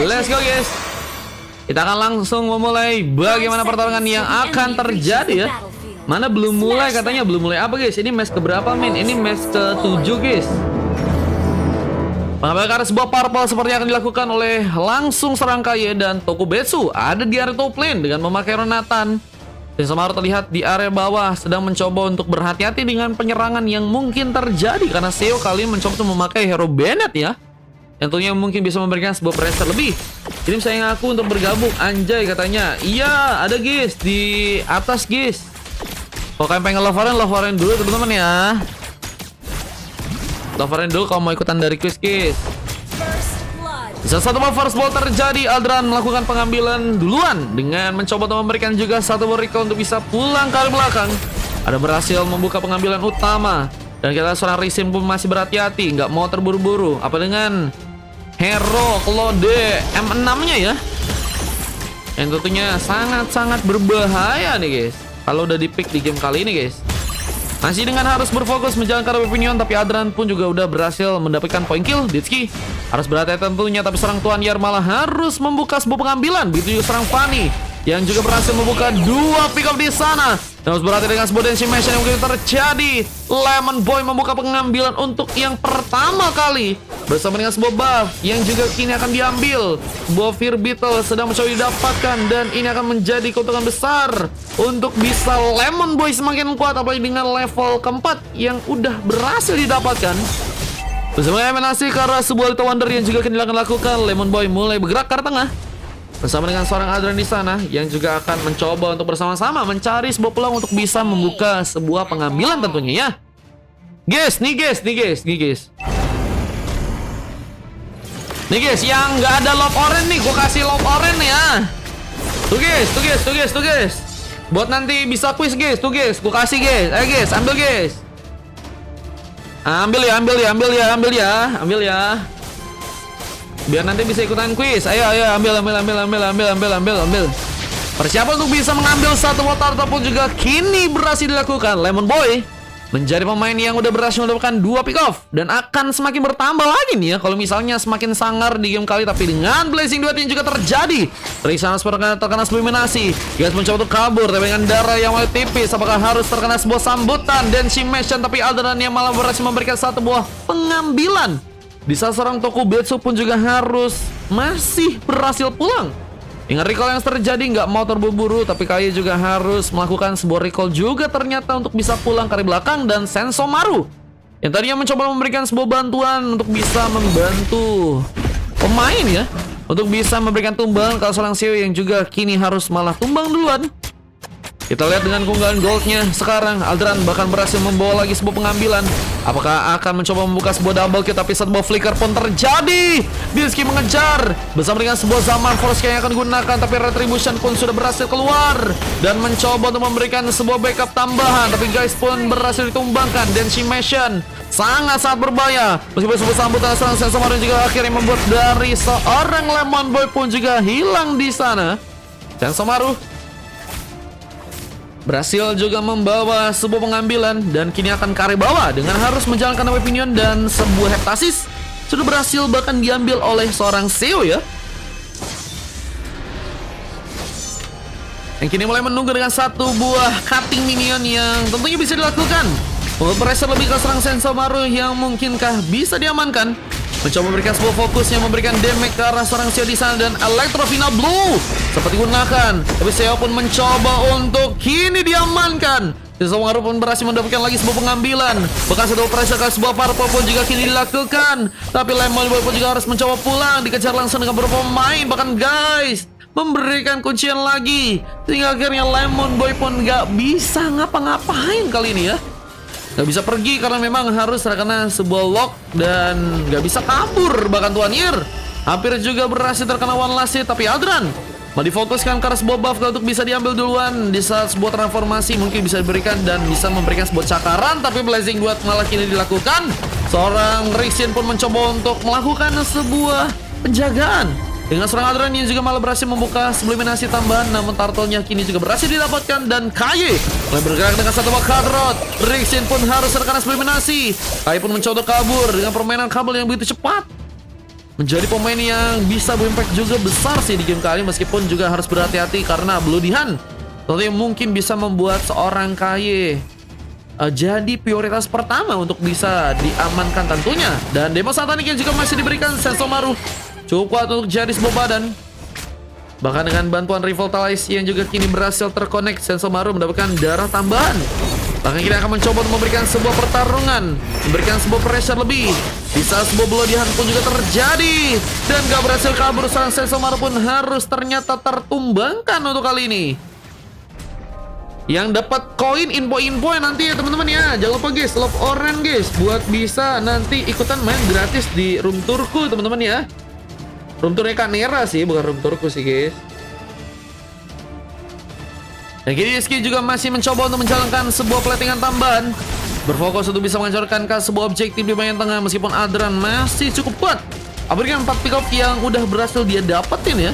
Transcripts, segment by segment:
let's go guys. Kita akan langsung memulai bagaimana pertarungan yang akan terjadi ya. Mana belum mulai katanya, belum mulai apa guys? Ini match keberapa men? Ini match ke-7 guys. Pengambilan karena sebuah purple seperti yang akan dilakukan oleh langsung serang Kaye dan Tokubetsu ada di area top lane dengan memakai Renatan. Sensamaru terlihat di area bawah sedang mencoba untuk berhati-hati dengan penyerangan yang mungkin terjadi karena Seo kali ini mencoba untuk memakai hero Bennett ya. Yang tentunya mungkin bisa memberikan sebuah pressure lebih. Kirim sayang aku untuk bergabung, anjay katanya. Iya, ada guys di atas guys. Kalau kalian pengen love dulu teman-teman ya. Love dulu kalau mau ikutan dari quiz guys. Saat satu first blood terjadi, Aldran melakukan pengambilan duluan dengan mencoba untuk memberikan juga satu recall untuk bisa pulang ke arah belakang. Ada berhasil membuka pengambilan utama. Dan kita seorang Risin pun masih berhati-hati, nggak mau terburu-buru. Apa dengan hero Claude M6-nya ya? Yang tentunya sangat-sangat berbahaya nih guys. Kalau udah di pick di game kali ini guys. Masih dengan harus berfokus menjalankan opinion, tapi Adran pun juga udah berhasil mendapatkan point kill. Ditsuki harus berhati-hati tentunya, tapi serang Tuan Yar malah harus membuka sebuah pengambilan. Begitu juga serang Fanny yang juga berhasil membuka dua pick up di sana. Dan harus berhati dengan sebuah Densimation yang mungkin terjadi. Lemon Boy membuka pengambilan untuk yang pertama kali bersama dengan sebuah buff yang juga kini akan diambil. Sebuah Fear Beetle sedang mencoba didapatkan dan ini akan menjadi keuntungan besar untuk bisa Lemon Boy semakin kuat, apalagi dengan level keempat yang udah berhasil didapatkan. Bersama eliminasi karena sebuah Little Wonder yang juga akan dilakukan, Lemon Boy mulai bergerak ke arah tengah bersama dengan seorang Adran di sana yang juga akan mencoba untuk bersama-sama mencari sebuah peluang untuk bisa membuka sebuah pengambilan tentunya ya. Guys, nih guys. Nih guys, yang nggak ada love orange nih, gue kasih love orange ya. Tuh guys. Buat nanti bisa quiz guys, tuh guys, gue kasih guys. Ayo guys, ambil guys. Ambil ya. Biar nanti bisa ikutan quiz. Ayo ambil. Persiapan untuk bisa mengambil satu motor ataupun juga kini berhasil dilakukan. Lemon Boy menjadi pemain yang udah berhasil mendapatkan 2 pick off dan akan semakin bertambah lagi nih ya kalau misalnya semakin sangar di game kali. Tapi dengan Blazing Duet yang juga terjadi, Risana terkena eliminasi. Guys mencoba untuk kabur tapi dengan darah yang mulai tipis, apakah harus terkena sebuah sambutan dan Shimation, tapi Alderan yang malah berhasil memberikan satu buah pengambilan. Di saat seorang Tokubetsu pun juga harus masih berhasil pulang. Ingat recall yang terjadi, nggak mau terburu-buru, tapi Kaye juga harus melakukan sebuah recall juga ternyata untuk bisa pulang ke belakang. Dan Sensamaru yang tadinya mencoba memberikan sebuah bantuan untuk bisa membantu pemain ya, untuk bisa memberikan tumbang ke seorang Seo yang juga kini harus malah tumbang duluan. Kita lihat dengan keunggulan goldnya sekarang, Aldran bahkan berhasil membawa lagi sebuah pengambilan. Apakah akan mencoba membuka sebuah double kill, tapi sebuah flicker pun terjadi. Bilski mengejar bersama dengan sebuah Zaman Force yang akan digunakan, tapi Retribution pun sudah berhasil keluar dan mencoba untuk memberikan sebuah backup tambahan, tapi guys pun berhasil ditumbangkan. Densimation sangat-sangat berbahaya. Meskipun sebuah sambutan serang Sensamaru juga akhirnya membuat dari seorang Lemon Boy pun juga hilang di sana. Sensamaru berhasil juga membawa sebuah pengambilan dan kini akan ke area bawah dengan harus menjalankan opinion, dan sebuah heptasis sudah berhasil bahkan diambil oleh seorang Seo ya. Yang kini mulai menunggu dengan satu buah cutting minion yang tentunya bisa dilakukan. Pressure lebih ke serang Sensamaru yang mungkinkah bisa diamankan. Mencoba memberikan sebuah fokus yang memberikan damage ke arah seorang Seo di sana, dan Electrovina Blue seperti gunakan, tapi Seo pun mencoba untuk kini diamankan. Sensamaru pun berhasil mendapatkan lagi sebuah pengambilan. Bekas satu pressure ke sebuah purple pun juga kini dilakukan, tapi Lemon Boy pun juga harus mencoba pulang, dikejar langsung dengan beberapa pemain, bahkan guys memberikan kuncian lagi sehingga akhirnya Lemon Boy pun nggak bisa ngapa-ngapain kali ini ya. Gak bisa pergi karena memang harus terkena sebuah lock dan gak bisa kabur. Bahkan Tuan Yer hampir juga berhasil terkena one last hit, tapi Aldran mau difokuskan karena sebuah buff untuk bisa diambil duluan. Di saat sebuah transformasi mungkin bisa diberikan dan bisa memberikan sebuah cakaran, tapi Blazing Duet malah kini dilakukan. Seorang Rixin pun mencoba untuk melakukan sebuah penjagaan dengan seorang Adran yang juga malah berhasil membuka eliminasi tambahan, namun turtle-nya kini juga berhasil didapatkan. Dan Kaye mulai bergerak dengan satu buah kadrot. Rixin pun harus terkena eliminasi. Kaye pun mencoba kabur dengan permainan kabel yang begitu cepat. menjadi pemain yang bisa berimpact juga besar sih di game kali, meskipun juga harus berhati-hati karena Bloodihan tentunya mungkin bisa membuat seorang Kaye jadi prioritas pertama untuk bisa diamankan tentunya. Dan demo satanik yang juga masih diberikan Sensomaru cukup kuat untuk jadi sebuah badan. Bahkan dengan bantuan Revitalize yang juga kini berhasil terkonek, Sensomaru mendapatkan darah tambahan. Bahkan kini akan mencoba untuk memberikan sebuah pertarungan, memberikan sebuah pressure lebih. Bisa sebuah Bloodihan pun juga terjadi, dan gak berhasil kabur, sang Sensomaru pun harus ternyata tertumbangkan untuk kali ini. Yang dapat koin info-info nanti ya teman-teman ya. Jangan lupa guys, love orange guys, buat bisa nanti ikutan main gratis di room tourku teman-teman ya. Room tournya Kanera sih, bukan room tourku sih guys. Dan kini Rizky juga masih mencoba untuk menjalankan sebuah platingan tambahan, berfokus untuk bisa menghancurkan sebuah objektif di bagian tengah, meskipun Adran masih cukup kuat. Apalagi 4 pick off yang udah berhasil dia dapetin ya.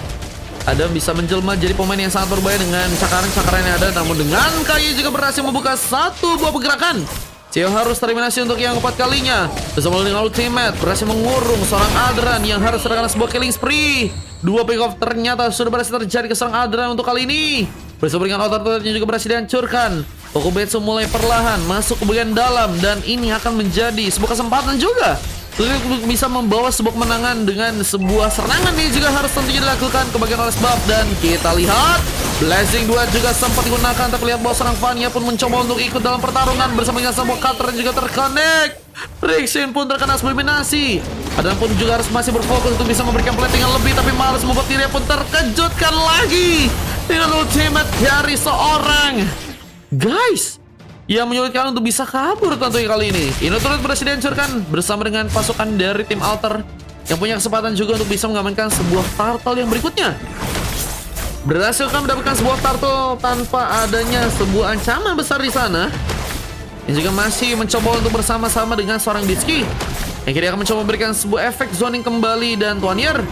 Adam bisa menjelma jadi pemain yang sangat berbahaya dengan cakaran-cakaran yang ada. Namun dengan Kaye juga berhasil membuka satu buah pergerakan. Cio harus terminasi untuk yang keempat kalinya. Bersama dengan ultimate berhasil mengurung seorang Adran yang harus serahkan sebuah killing spree. 2 pick off ternyata sudah berhasil terjadi ke seorang Adran untuk kali ini. Bersama dengan outer turret yang juga berhasil dihancurkan. Tokubetsu mulai perlahan masuk ke bagian dalam, dan ini akan menjadi sebuah kesempatan juga untuk bisa membawa sebuah kemenangan dengan sebuah serangan yang juga harus tentunya dilakukan ke bagian oleh sebab. Dan kita lihat Blazing Duet juga sempat digunakan, tapi lihat bahwa serang Vania pun mencoba untuk ikut dalam pertarungan bersama dengan sebuah cutter yang juga terconnect. Rixin pun terkena eliminasi. Adam pun juga harus masih berfokus untuk bisa memberikan platingan lebih, tapi malas membuat dirinya pun terkejutkan lagi dengan ultimate dari seorang guys yang menyulitkan untuk bisa kabur tentunya kali ini. Inner turret berhasil dihancurkan bersama dengan pasukan dari tim Alter yang punya kesempatan juga untuk bisa mengamankan sebuah turtle yang berikutnya. Berhasil kan mendapatkan sebuah turtle tanpa adanya sebuah ancaman besar di sana. Yang juga masih mencoba untuk bersama-sama dengan seorang Ditsuki yang kini akan mencoba memberikan sebuah efek zoning kembali. Dan Tuanier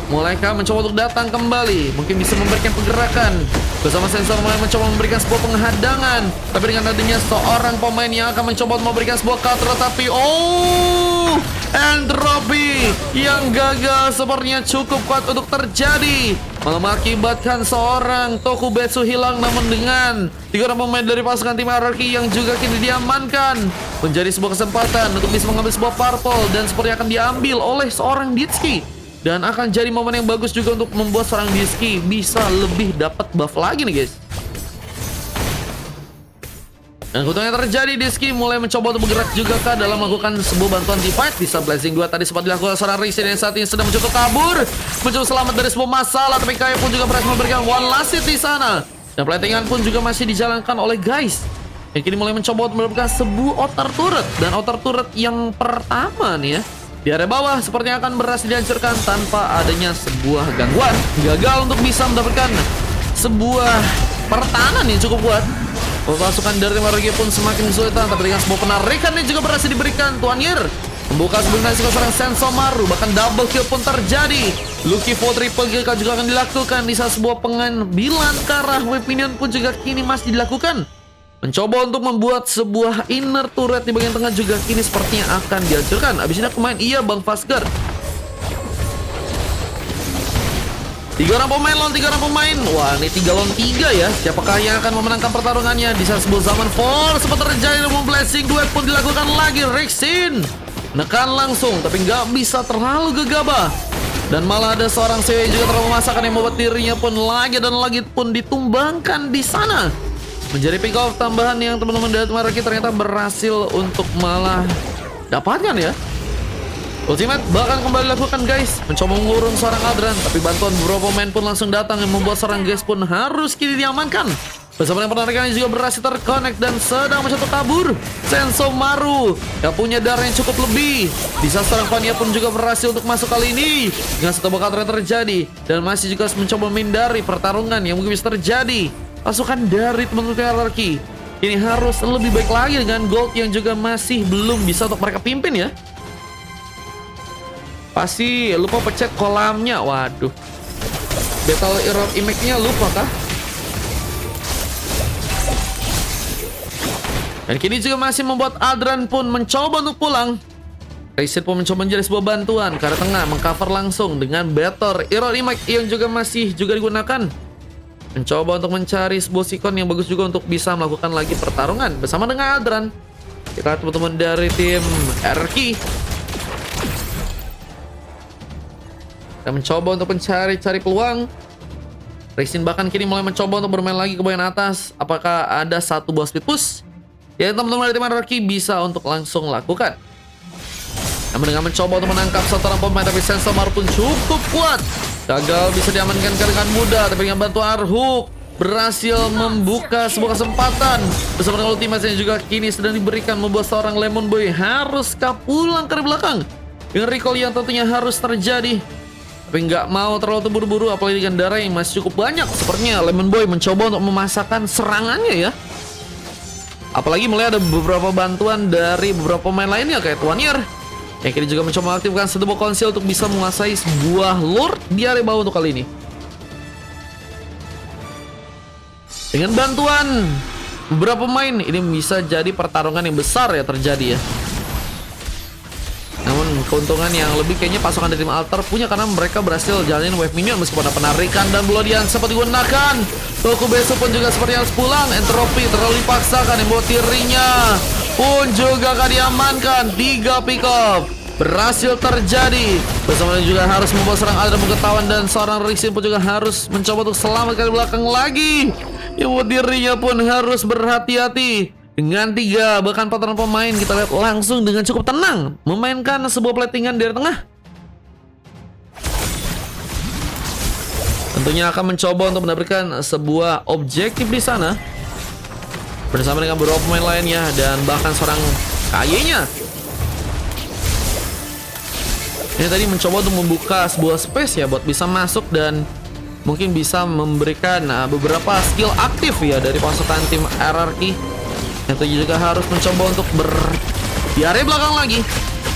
mulaikah mencoba untuk datang kembali, mungkin bisa memberikan pergerakan bersama Sensor mulai mencoba memberikan sebuah penghadangan, tapi dengan adanya seorang pemain yang akan mencoba memberikan sebuah counter, tapi entropy yang gagal sepertinya cukup kuat untuk terjadi, malah mengakibatkan seorang Tokubetsu hilang. Namun dengan 3 orang pemain dari pasukan tim hierarki yang juga kini diamankan, menjadi sebuah kesempatan untuk bisa mengambil sebuah purple, dan sepertinya akan diambil oleh seorang Ditsuki. Dan akan jadi momen yang bagus juga untuk membuat seorang Ditsuki bisa lebih dapat buff lagi nih guys. Dan keuntungan yang terjadi, Ditsuki mulai mencoba untuk bergerak juga kah dalam melakukan sebuah bantuan divide. Bisa Blazing 2 tadi sempat dilakukan seorang Rixin yang saat ini sedang mencoba kabur, mencoba selamat dari sebuah masalah, tapi Kaye pun juga berhasil memberikan one last hit di sana. Dan platingan pun juga masih dijalankan oleh guys yang kini mulai mencoba untuk mendapatkan sebuah outer turret. Dan outer turret yang pertama nih ya di area bawah sepertinya akan berhasil dihancurkan tanpa adanya sebuah gangguan. Gagal untuk bisa mendapatkan sebuah pertahanan yang cukup kuat. Pasukan dari Marugi pun semakin kesulitan, tapi dengan sebuah penarikan yang juga berhasil diberikan Tuanier membuka sebenarnya seorang Sensomaru. Bahkan double kill pun terjadi. Lucky for triple kill juga akan dilakukan di saat sebuah pengambilan ke arah Weaponion pun juga kini masih dilakukan. Mencoba untuk membuat sebuah inner turret di bagian tengah juga kini sepertinya akan dihancurkan. Abis ini aku main, iya Bang Fasker. 3 orang pemain lawan 3 orang pemain. Wah, ini 3 lawan 3 ya. Siapakah yang akan memenangkan pertarungannya? Di saat sebuah zaman Force sempat terjadi, namun Blazing Duet pun dilakukan lagi. Rixin nekan langsung, tapi nggak bisa terlalu gegabah. Dan malah ada seorang cewek juga terlalu memaksakan yang membuat dirinya pun lagi dan lagi pun ditumbangkan di sana. Menjadi pick off tambahan yang teman-teman dari Maruki ternyata berhasil untuk malah dapatkan ya. Ultimate bahkan kembali dilakukan guys, mencoba mengurung seorang Adran, tapi bantuan beberapa pemain pun langsung datang yang membuat seorang guys pun harus kini diamankan. Bersama dengan penarikan juga berhasil terconnect dan sedang mencoba kabur. Sensomaru yang punya darah yang cukup lebih. Di saat seorang Vania pun juga berhasil untuk masuk kali ini dengan satu bakal yang terjadi, dan masih juga mencoba menghindari pertarungan yang mungkin bisa terjadi. Pasukan dari teman-teman hierarki ini harus lebih baik lagi dengan gold yang juga masih belum bisa untuk mereka pimpin ya. Pasti lupa pencet kolamnya. Waduh, Battle Error Image-nya lupa kah? Dan kini juga masih membuat Adran pun mencoba untuk pulang. Raisin pun mencoba menjadi sebuah bantuan ke arah tengah, mengcover langsung dengan Better Hero Remake yang juga masih digunakan. Mencoba untuk mencari sebuah sikon yang bagus juga untuk bisa melakukan lagi pertarungan bersama dengan Aldran. Kita lihat teman-teman dari tim RRQ. Dan mencoba untuk mencari peluang. Raisin bahkan kini mulai mencoba untuk bermain lagi ke bagian atas. Apakah ada satu buah speed push yang teman-teman dari tim RRQ bisa untuk langsung lakukan? Namun dengan mencoba untuk menangkap satu orang pemain, tapi Sensor Maru pun cukup kuat. Gagal bisa diamankan dengan mudah, tapi dengan bantuan Arhook berhasil membuka sebuah kesempatan. Bersama dengan ultimate yang juga kini sedang diberikan, membuat seorang Lemon Boy haruskah pulang ke belakang dengan recall yang tentunya harus terjadi. Tapi nggak mau terlalu terburu-buru, apalagi dengan darah yang masih cukup banyak. Sepertinya Lemon Boy mencoba untuk memasakkan serangannya ya. Apalagi mulai ada beberapa bantuan dari beberapa pemain lainnya kayak Twanier yang kini juga mencoba mengaktifkan satu buah konsil untuk bisa menguasai sebuah Lord di area bawah untuk kali ini. Dengan bantuan beberapa pemain, ini bisa jadi pertarungan yang besar ya terjadi ya. Namun keuntungan yang lebih kayaknya pasukan dari tim Altar punya, karena mereka berhasil jalanin wave minion meskipun ada penarikan dan Bloodian sempat digunakan. Tokubesu pun juga seperti harus pulang. Entropi terlalu dipaksakan, yang buat dirinya pun juga akan diamankan. 3 pick up berhasil terjadi. Bersama juga harus membawa serang Aldran mengetahuan, dan seorang Rixin pun juga harus mencoba untuk selamatkan di belakang lagi. Yang buat dirinya pun harus berhati-hati. Dengan 3 bahkan 4 orang pemain, kita lihat langsung dengan cukup tenang memainkan sebuah platingan dari tengah. Tentunya akan mencoba untuk mendapatkan sebuah objektif di sana bersama dengan beberapa pemain lainnya dan bahkan seorang KY-nya. Ini tadi mencoba untuk membuka sebuah space ya buat bisa masuk dan mungkin bisa memberikan beberapa skill aktif ya dari pasukan tim RRQ. Yang juga harus mencoba untuk di area belakang lagi.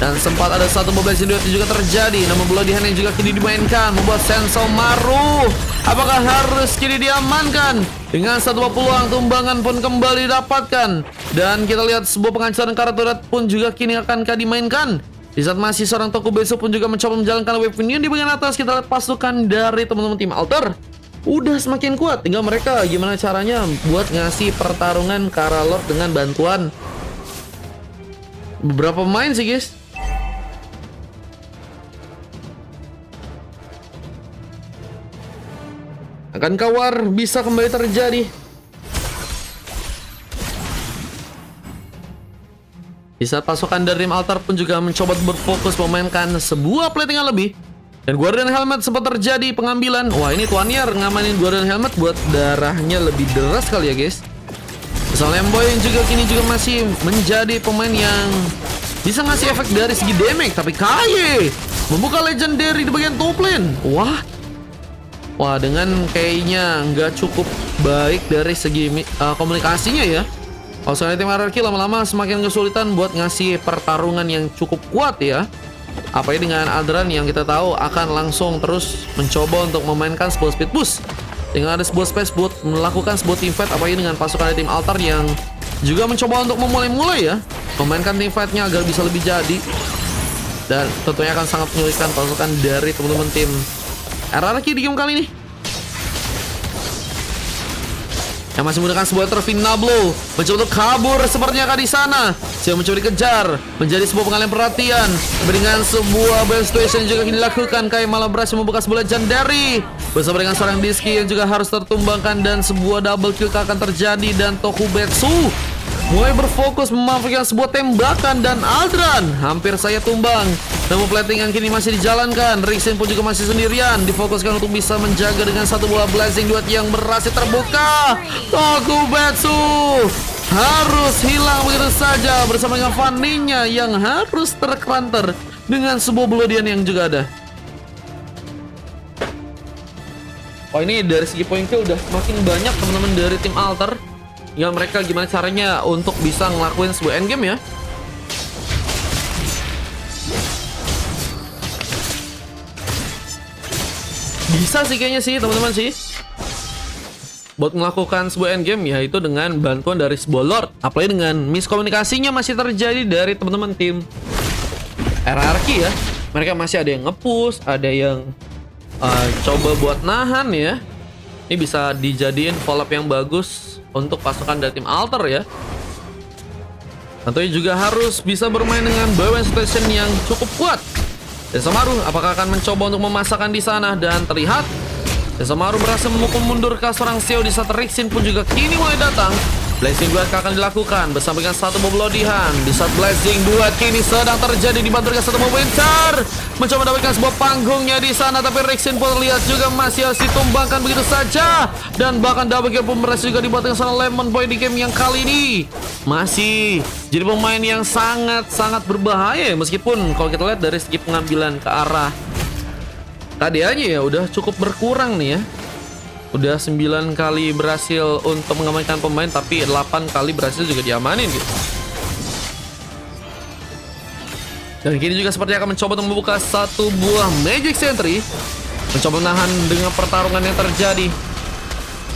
Dan sempat ada satu mobil yang juga terjadi. Namun Bloodian yang juga kini dimainkan membuat Sensor Maru. Apakah harus kini diamankan? Dengan satu peluang tumbangan pun kembali didapatkan. Dan kita lihat sebuah penghancuran karakter pun juga kini akankah dimainkan. Di saat masih seorang Tokubesu pun juga mencoba menjalankan wave minion di bagian atas. Kita lihat pasukan dari teman-teman tim Altar udah semakin kuat. Tinggal mereka gimana caranya buat ngasih pertarungan ke arah Lord dengan bantuan beberapa pemain sih guys. Akankah war bisa kembali terjadi? Di saat pasukan dari tim Altar pun juga mencoba berfokus memainkan sebuah platingan lebih. Dan Guardian Helmet sempat terjadi pengambilan. Wah, ini Twanier ngamanin Guardian Helmet buat darahnya lebih deras kali ya guys. Soalnya Lemboy yang juga kini juga masih menjadi pemain yang bisa ngasih efek dari segi damage. Tapi KY membuka legendary di bagian top lane. Wah, dengan kayaknya nggak cukup baik dari segi komunikasinya ya. Pasukan tim RRQ lama-lama semakin kesulitan buat ngasih pertarungan yang cukup kuat ya. Apalagi dengan Aldran yang kita tahu akan langsung terus mencoba untuk memainkan sebuah speed boost. Dengan ada sebuah space buat melakukan sebuah team fight. Apalagi dengan pasukan dari tim Altar yang juga mencoba untuk memulai ya memainkan team fightnya agar bisa lebih jadi. Dan tentunya akan sangat menyulitkan pasukan dari teman-teman tim RRQ di game kali ini. Yang masih menggunakan sebuah terfina blow, mencoba untuk kabur sepertinya di sana. Siapa mencoba dikejar, menjadi sebuah pengalihan perhatian. Dengan sebuah best situation juga dilakukan, kayak malah berhasil membuka sebuah legendary bersama dengan seorang Diski yang juga harus tertumbangkan, dan sebuah double kill akan terjadi. Dan Tokubetsu mulai berfokus memanfaatkan sebuah tembakan, dan Aldran hampir saya tumbang. Namun platingan kini masih dijalankan. Rixin pun juga masih sendirian, difokuskan untuk bisa menjaga dengan satu bola blazing duet yang berhasil terbuka. Tokubetsu harus hilang begitu saja bersama dengan Fanny-nya yang harus terkranter dengan sebuah Bloodian yang juga ada. Oh, ini dari segi poin kill udah makin banyak teman-teman dari tim Altar. Ya, mereka gimana caranya untuk bisa ngelakuin sebuah endgame ya. Bisa sih kayaknya sih teman-teman sih buat melakukan sebuah endgame, yaitu dengan bantuan dari sebuah Lord. Apalagi dengan miskomunikasinya masih terjadi dari teman-teman tim RRQ ya. Mereka masih ada yang nge-push, ada yang coba buat nahan ya. Ini bisa dijadiin follow-up yang bagus untuk pasukan dari tim Alter ya. Tentunya juga harus bisa bermain dengan Bowen Station yang cukup kuat. Sensamaru apakah akan mencoba untuk memasakkan di sana, dan terlihat Sensamaru berhasil memukul mundur ke seorang Xiao di saat Rixin pun juga kini mulai datang. Blazing Duet akan dilakukan bersama dengan satu mob lodihan. Di saat Blazing Duet kini sedang terjadi dibantu dengan satu mob winter, mencoba mendapatkan sebuah panggungnya di sana, tapi Rixin pun terlihat juga masih harus ditumbangkan begitu saja, dan bahkan double kill pun berhasil juga dibuat dengan sana Lemon Boy di game yang kali ini. Masih jadi pemain yang sangat berbahaya, meskipun kalau kita lihat dari segi pengambilan ke arah tadi aja ya udah cukup berkurang nih ya. Udah 9 kali berhasil untuk mengamankan pemain, tapi 8 kali berhasil juga diamanin gitu. Dan kini juga seperti akan mencoba untuk membuka satu buah Magic Sentry, mencoba menahan dengan pertarungan yang terjadi.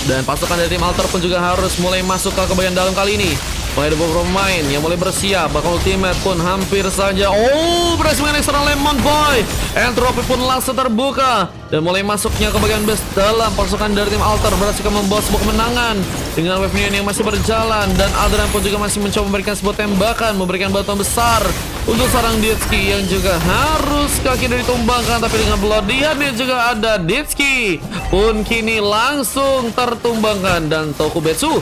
Dan pasukan dari tim Alter pun juga harus mulai masuk ke bagian dalam kali ini. Mulai ada beberapa pemain yang mulai bersiap, bahkan ultimate pun hampir saja. Oh, berhasil mengenai seorang Lemon Boy. Entropy pun langsung terbuka, dan mulai masuknya ke bagian base dalam pasukan dari tim Alter berhasil membawa sebuah kemenangan dengan wave minion yang masih berjalan. Dan Aldran pun juga masih mencoba memberikan sebuah tembakan, memberikan bantuan besar untuk seorang Ditsuki yang juga harus kaki dari ditumbangkan, tapi dengan pelodian dia juga ada. Ditsuki pun kini langsung tertumbangkan, dan Tokubetsu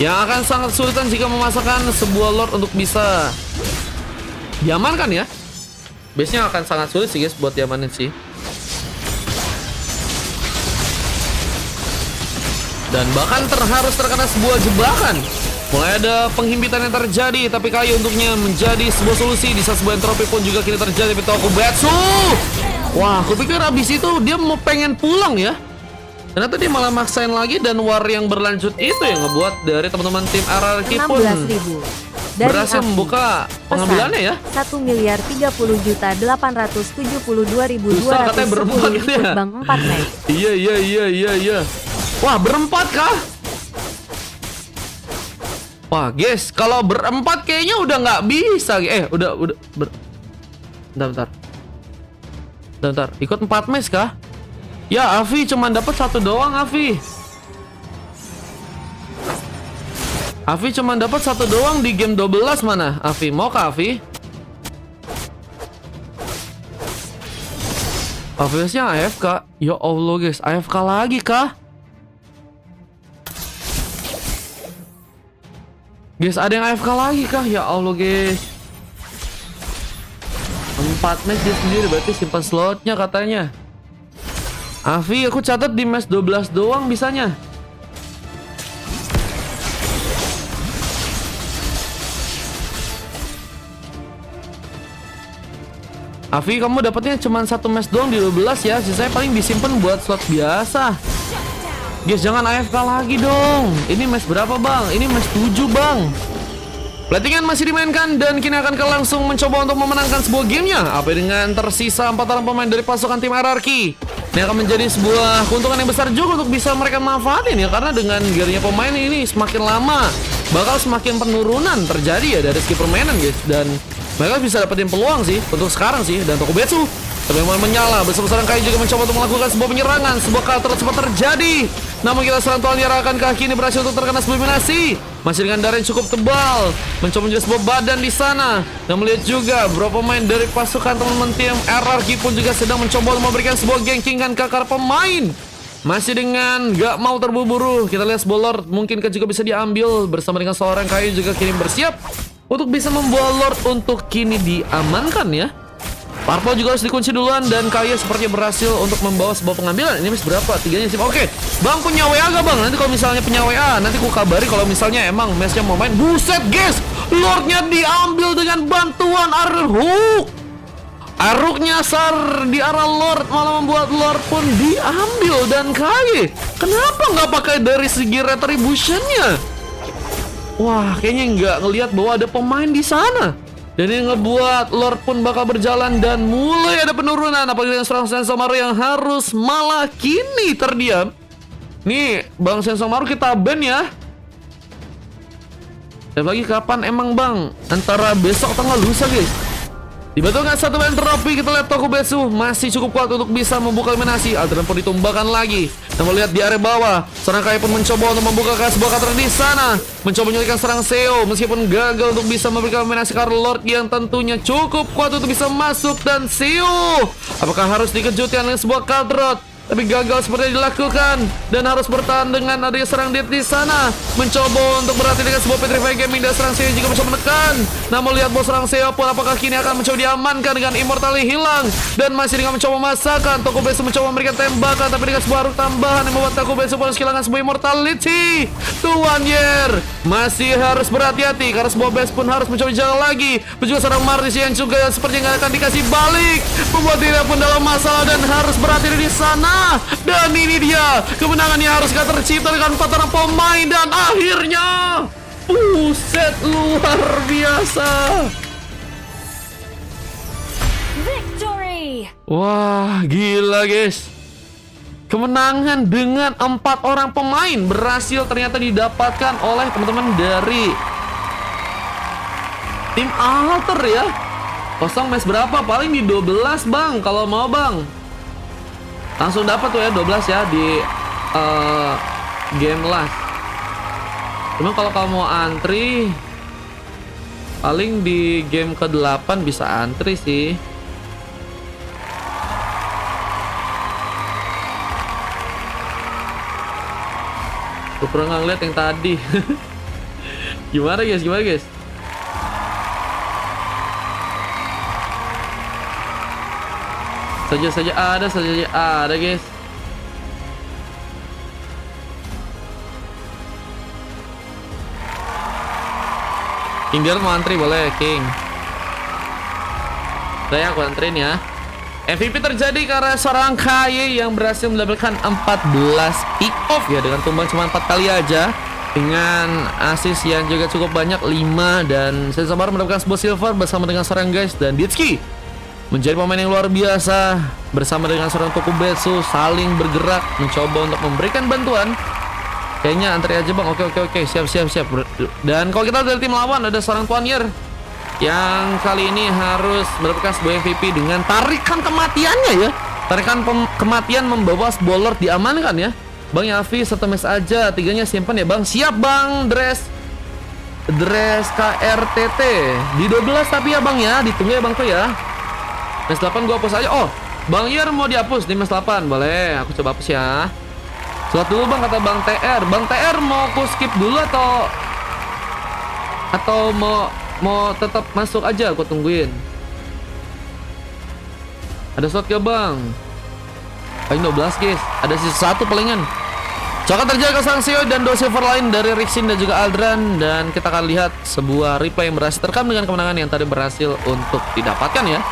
yang akan sangat kesulitan jika memasakkan sebuah Lord untuk bisa diamankan ya. Base-nya akan sangat sulit sih guys buat diamanin sih. Dan bahkan harus terkena sebuah jebakan. Mulai ada penghimpitan yang terjadi, tapi kayu untuknya menjadi sebuah solusi. Di saat sebuah entropi pun juga kini terjadi. Tokubetsu, wah, aku pikir abis itu dia mau pengen pulang ya. Ternyata dia malah maksain lagi, dan war yang berlanjut itu yang ngebuat dari teman-teman tim RRQ pun berhasil membuka pengambilannya ya. 1.030.872.210 katanya berempat gitu ya. Bang 4 match. Iya. Wah, berempat kah? Wah guys, kalau berempat kayaknya udah nggak bisa. Bentar. Ikut 4 match kah? Ya, Avi cuma dapat 1 doang, Avi cuma dapat 1 doang di game 12 mana? Avi, mau kah Avi? Aviasnya AFK. Ya Allah guys, AFK lagi kah? Guys, ada yang AFK lagi kah? Ya Allah guys, 4 match dia sendiri, berarti simpan slotnya katanya. Avi, aku catat di match 12 doang bisanya. Avi, kamu dapatnya cuma 1 match doang di 12 ya. Sisanya paling disimpan buat slot biasa. Guys, jangan AFK lagi dong. Ini match berapa bang? Ini match 7 bang. Platingan masih dimainkan, dan kini akan langsung mencoba untuk memenangkan sebuah gamenya. Apa dengan tersisa 4 orang pemain dari pasukan tim RRQ. Ini akan menjadi sebuah keuntungan yang besar juga untuk bisa mereka manfaatin ya, karena dengan gearnya pemain ini semakin lama bakal semakin penurunan terjadi ya dari segi permainan guys, dan mereka bisa dapetin peluang sih untuk sekarang sih. Dan Tokubetsu tapi mulai menyala bersama seorang Kai juga mencoba untuk melakukan sebuah penyerangan. Sebuah counter sempat terjadi, namun kita serantuan nyerahkan kaki ini berhasil untuk terkena sublimasi. Masih dengan darah yang cukup tebal, mencoba menjaga sebuah badan di sana. Dan melihat juga beberapa pemain dari pasukan teman-teman tim RRQ pun juga sedang mencoba untuk memberikan sebuah gankingan ke akar pemain. Masih dengan gak mau terburu-buru, kita lihat sebuah Lord mungkinkah juga bisa diambil bersama dengan seorang Kai juga kini bersiap untuk bisa membawa Lord untuk kini diamankan ya. Purple juga harus dikunci duluan, dan Kaya sepertinya berhasil untuk membawa sebuah pengambilan. Ini match berapa? 3-nya sih. Oke, bang punya WA gak bang? Nanti kalau misalnya punya WA, nanti ku kabari kalau misalnya emang matchnya mau main. Buset guys, Lordnya diambil dengan bantuan Iron Hook. Aruk nyasar di arah Lord, malah membuat Lord pun diambil. Dan Kaya kenapa nggak pakai dari segi retributionnya? Wah, kayaknya nggak ngelihat bahwa ada pemain di sana. Dan ini ngebuat Lord pun bakal berjalan, dan mulai ada penurunan. Apalagi dengan seorang Sensamaru yang harus malah kini terdiam. Nih, Bang Sensamaru kita ban ya. Dan lagi kapan emang bang? Antara besok atau nggak lusa guys. Dibantukan satu main trofi, kita lihat Tokubesu masih cukup kuat untuk bisa membuka eliminasi. Aldran pun ditumbangkan lagi. Kita melihat di area bawah, seorang Kai pun mencoba untuk membuka sebuah counter di sana, mencoba menyulitkan serang Seo, meskipun gagal untuk bisa memberikan eliminasi Karl Lord yang tentunya cukup kuat untuk bisa masuk. Dan Seo, apakah harus dikejutkan dengan sebuah counter? Tapi gagal seperti dilakukan dan harus bertahan dengan adanya serang Dead di sana. Mencoba untuk berhati dengan sebuah Petrify Gaming dan serang Seo juga mencoba menekan. Namun lihat bos serang Seo pun apakah kini akan mencoba diamankan dengan Immortality hilang dan masih dengan mencoba memasakkan. Tokubesu mencoba memberikan tembakan tapi dengan sebuah arus tambahan yang membuat Tokubesu harus kehilangan sebuah Immortality. Tuan Yer masih harus berhati-hati karena sebuah base pun harus mencoba jalan lagi. Dan juga seorang Martis yang juga sepertinya nggak akan dikasih balik, membuat dia pun dalam masalah dan harus berhati-hati di sana. Dan ini dia kemenangannya harus gak tercipta dengan 4 orang pemain. Dan akhirnya buset, luar biasa. Victory. Wah, gila guys. Kemenangan dengan 4 orang pemain berhasil ternyata didapatkan oleh teman-teman dari tim Alter ya. Kosong match berapa? Paling di 12 bang, kalau mau bang. Langsung dapat tuh ya 12 ya di game last. Cuma kalau kamu mau antri paling di game ke-8 bisa antri sih. Gue pernah ngeliat yang tadi. Gimana guys? Gimana guys? Saja ada guys. King Dior mau antri boleh King. Saya aku antrin ya. MVP terjadi karena seorang Kai yang berhasil mendapatkan 14 pick off ya, dengan tumbang cuma 4 kali aja, dengan assist yang juga cukup banyak 5, dan Sensabar mendapatkan sebuah silver bersama dengan seorang guys. Dan Ditsuki menjadi pemain yang luar biasa bersama dengan seorang Tokubesu, saling bergerak mencoba untuk memberikan bantuan. Kayaknya antri aja bang. Oke, siap. Dan kalau kita dari tim lawan ada seorang Tuan Yer yang kali ini harus mendapatkan sebuah MVP dengan tarikan kematiannya ya. Tarikan kematian membawa Lord diamankan ya. Bang Yafi satu mes aja, 3-nya simpan ya bang. Siap bang. Dress KRTT di 12 tapi ya bang ya, ditunggu ya bang tuh ya. Mes 8 gua hapus aja. Oh, Bang Yer mau dihapus di mes 8. Boleh, aku coba hapus ya. Slot dulu bang, kata Bang TR. Bang TR mau aku skip dulu atau mau tetap masuk aja, aku tungguin. Ada slot ke bang? Paling 12 guys. Ada sisa 1 palingan. Coba terjaga sang Seo dan 2 silver lain dari Rixin dan juga Aldran. Dan kita akan lihat sebuah replay yang berhasil terekam dengan kemenangan yang tadi berhasil untuk didapatkan ya.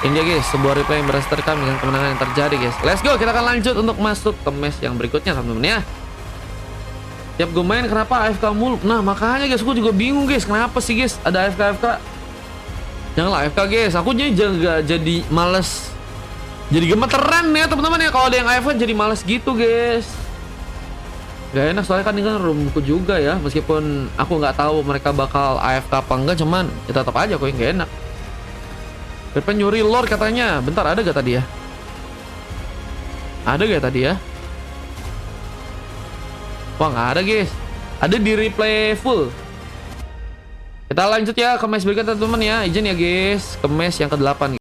Ini dia guys, sebuah replay yang berhasil terekam dengan kemenangan yang terjadi guys. Let's go, kita akan lanjut untuk masuk ke match yang berikutnya teman-teman ya. Tiap gue main kenapa AFK mulu? Nah makanya guys, gue juga bingung guys, kenapa sih guys ada AFK. Janganlah AFK guys, aku jadi males. Jadi gemeteran ya teman-teman ya, kalau ada yang AFK jadi males gitu guys. Gak enak soalnya kan ini kan roomku juga ya. Meskipun aku nggak tahu mereka bakal AFK apa enggak, cuman ya tetap aja kok yang gak enak. Pepe nyuri Lord katanya. Bentar, ada gak tadi ya? Ada gak tadi ya? Wah nggak ada guys. Ada di replay full. Kita lanjut ya ke match berikutnya teman-teman ya. Izin ya guys, ke match yang ke-8.